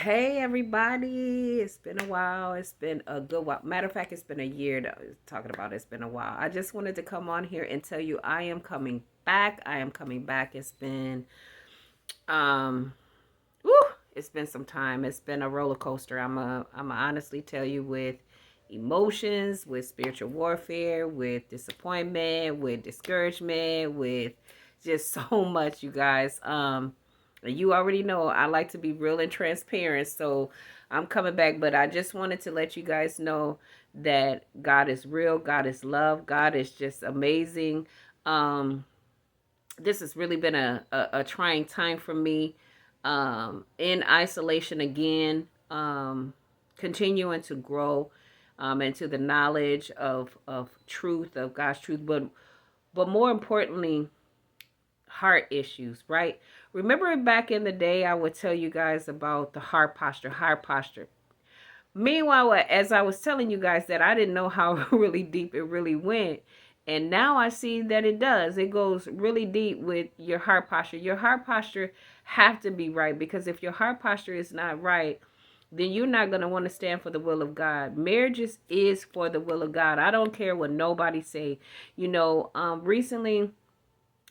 Hey everybody, it's been a while. It's been a good while. Matter of fact, it's been a year that I was talking about. It's been a while. I just wanted to come on here and tell you I am coming back. I am coming back. It's been um whew, it's been some time. It's been a roller coaster. I'm honestly tell you, with emotions, with spiritual warfare, with disappointment, with discouragement, with just so much, you guys. You already know I like to be real and transparent, so I'm coming back, but I just wanted to let you guys know that God is real, God is love, God is just amazing. Um, this has really been a trying time for me, in isolation again, continuing to grow into the knowledge of truth, of God's truth, but more importantly, heart issues, right? Remember back in the day, I would tell you guys about the heart posture, heart posture. Meanwhile, as I was telling you guys that, I didn't know how really deep it really went. And now I see that it does. It goes really deep with your heart posture. Your heart posture have to be right, because if your heart posture is not right, then you're not going to want to stand for the will of God. Marriages is for the will of God. I don't care what nobody say. Recently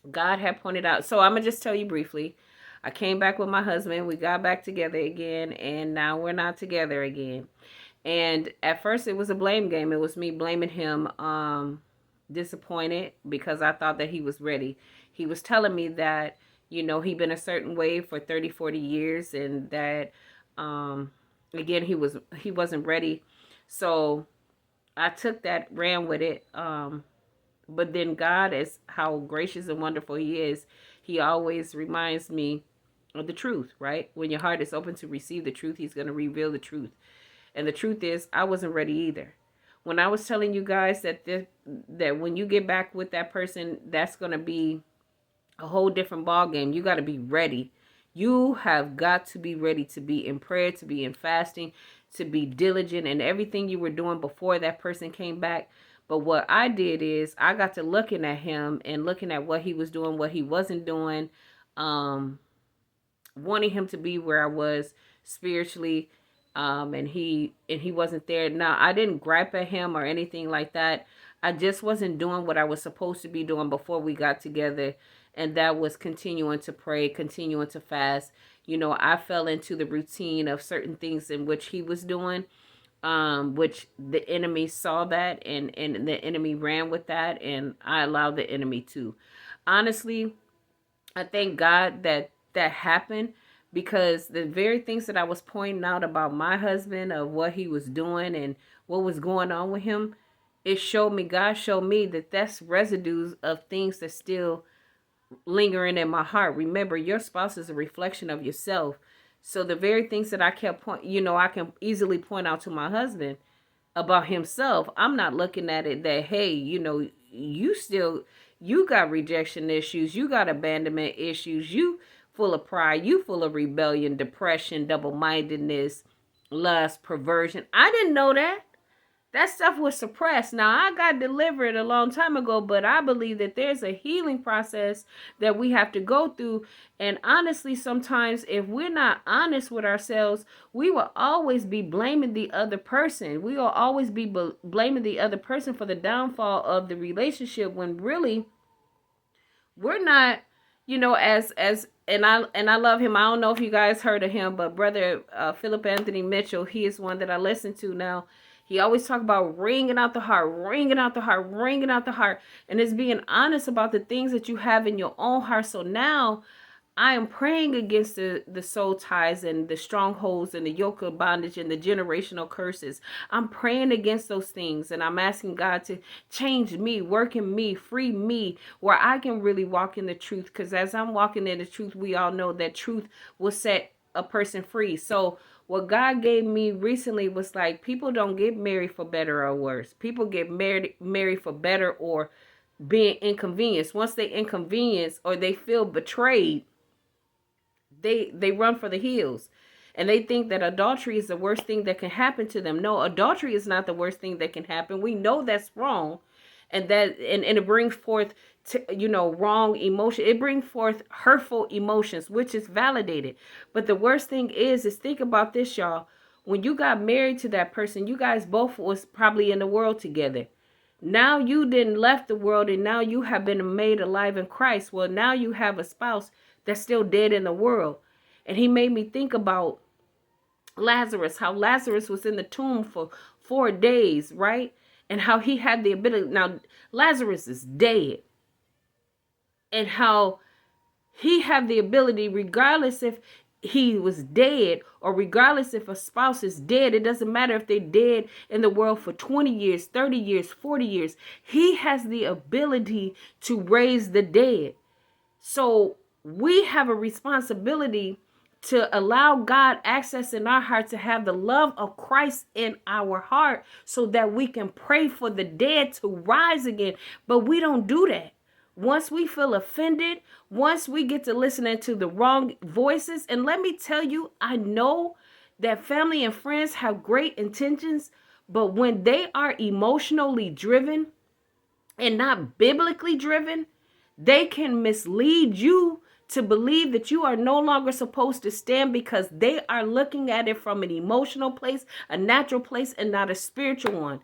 God had pointed out. So I'm going to just tell you briefly. I came back with my husband. We got back together again, and now we're not together again. And at first it was a blame game. It was me blaming him, disappointed because I thought that he was ready. He was telling me that, he'd been a certain way for 30, 40 years, and that again he wasn't ready. So I took that, ran with it. But then God, is how gracious and wonderful he is. He always reminds me of the truth, right? When your heart is open to receive the truth, he's going to reveal the truth. And the truth is, I wasn't ready either. When I was telling you guys that when you get back with that person, that's going to be a whole different ball game. You got to be ready. You have got to be ready to be in prayer, to be in fasting, to be diligent in everything you were doing before that person came back. But what I did is I got to looking at him and looking at what he was doing, what he wasn't doing, um, wanting him to be where I was spiritually, and he wasn't there. Now, I didn't gripe at him or anything like that. I just wasn't doing what I was supposed to be doing before we got together, and that was continuing to pray, continuing to fast. I fell into the routine of certain things in which he was doing, which the enemy saw that, and the enemy ran with that, and I allowed the enemy to. Honestly, I thank God that that happened, because the very things that I was pointing out about my husband, of what he was doing and what was going on with him, it showed me, God showed me that that's residues of things that still lingering in my heart. Remember, your spouse is a reflection of yourself. So the very things that I kept I can easily point out to my husband about himself. I'm not looking at it that, hey, you got rejection issues, you got abandonment issues, you full of pride, you full of rebellion, depression, double-mindedness, lust, perversion. I didn't know that. That stuff was suppressed. Now, I got delivered a long time ago, but I believe that there's a healing process that we have to go through. And honestly, sometimes if we're not honest with ourselves, we will always be blaming the other person. We will always be blaming the other person for the downfall of the relationship, when really we're not, and I love him. I don't know if you guys heard of him, but brother, Philip Anthony Mitchell, he is one that I listen to now. He always talk about wringing out the heart, wringing out the heart, wringing out the heart, and it's being honest about the things that you have in your own heart. So now I am praying against the soul ties and the strongholds and the yoke of bondage and the generational curses. I'm praying against those things, and I'm asking God to change me, work in me, free me, where I can really walk in the truth. Because as I'm walking in the truth, we all know that truth will set a person free. So what God gave me recently was like, people don't get married for better or worse. People get married for better or being inconvenienced. Once they inconvenience or they feel betrayed, they run for the hills, and they think that adultery is the worst thing that can happen to them. No, adultery is not the worst thing that can happen. We know that's wrong, and it brings forth wrong emotion. It brings forth hurtful emotions, which is validated. But the worst thing is think about this, y'all. When you got married to that person, you guys both was probably in the world together. Now you didn't left the world, and now you have been made alive in Christ. Well, now you have a spouse that's still dead in the world. And he made me think about Lazarus, how Lazarus was in the tomb for 4 days, right? And how he had the ability. Now, Lazarus is dead. And how he had the ability, regardless if he was dead or regardless if a spouse is dead, it doesn't matter if they're dead in the world for 20 years, 30 years, 40 years. He has the ability to raise the dead. So we have a responsibility to allow God access in our heart, to have the love of Christ in our heart so that we can pray for the dead to rise again. But we don't do that. Once we feel offended, once we get to listening to the wrong voices, and let me tell you, I know that family and friends have great intentions, but when they are emotionally driven and not biblically driven, they can mislead you to believe that you are no longer supposed to stand because they are looking at it from an emotional place, a natural place, and not a spiritual one.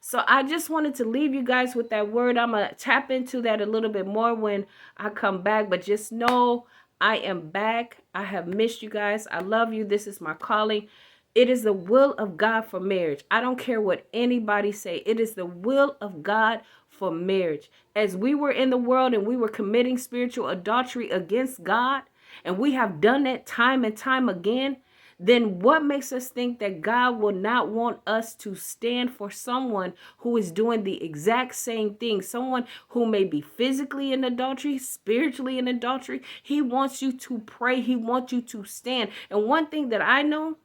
So I just wanted to leave you guys with that word. I'm going to tap into that a little bit more when I come back. But just know I am back. I have missed you guys. I love you. This is my calling. It is the will of God for marriage. I don't care what anybody say. It is the will of God for marriage. As we were in the world and we were committing spiritual adultery against God, and we have done that time and time again, then what makes us think that God will not want us to stand for someone who is doing the exact same thing? Someone who may be physically in adultery, spiritually in adultery. He wants you to pray. He wants you to stand. And one thing that I know,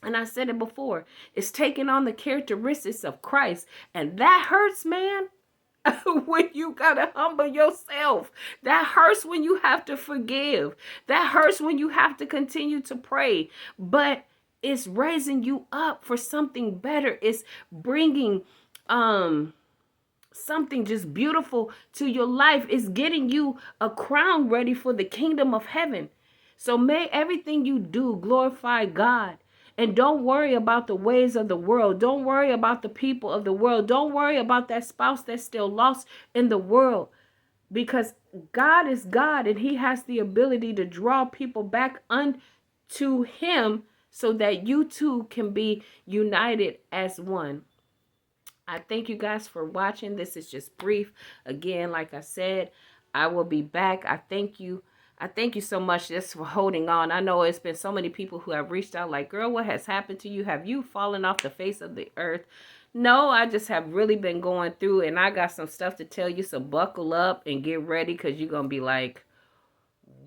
and I said it before, is taking on the characteristics of Christ. And that hurts, man. When you gotta humble yourself. That hurts when you have to forgive. That hurts when you have to continue to pray. But it's raising you up for something better. It's bringing something just beautiful to your life. It's getting you a crown ready for the kingdom of heaven. So may everything you do glorify God. And don't worry about the ways of the world. Don't worry about the people of the world. Don't worry about that spouse that's still lost in the world. Because God is God, and he has the ability to draw people back unto him so that you two can be united as one. I thank you guys for watching. This is just brief. Again, like I said, I will be back. I thank you. I thank you so much just for holding on. I know it's been so many people who have reached out like, girl, what has happened to you? Have you fallen off the face of the earth? No, I just have really been going through, and I got some stuff to tell you. So buckle up and get ready, because you're going to be like,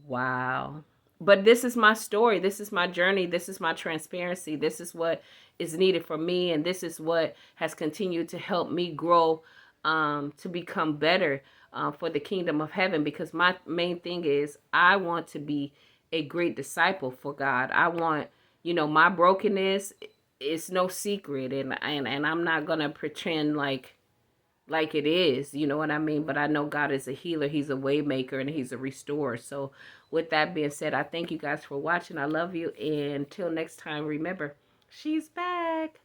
wow. But this is my story. This is my journey. This is my transparency. This is what is needed for me. And this is what has continued to help me grow to become better for the kingdom of heaven. Because my main thing is I want to be a great disciple for God. I want, my brokenness is no secret. And I'm not going to pretend like it is, you know what I mean? But I know God is a healer. He's a way maker, and he's a restorer. So with that being said, I thank you guys for watching. I love you. And until next time, remember, she's back.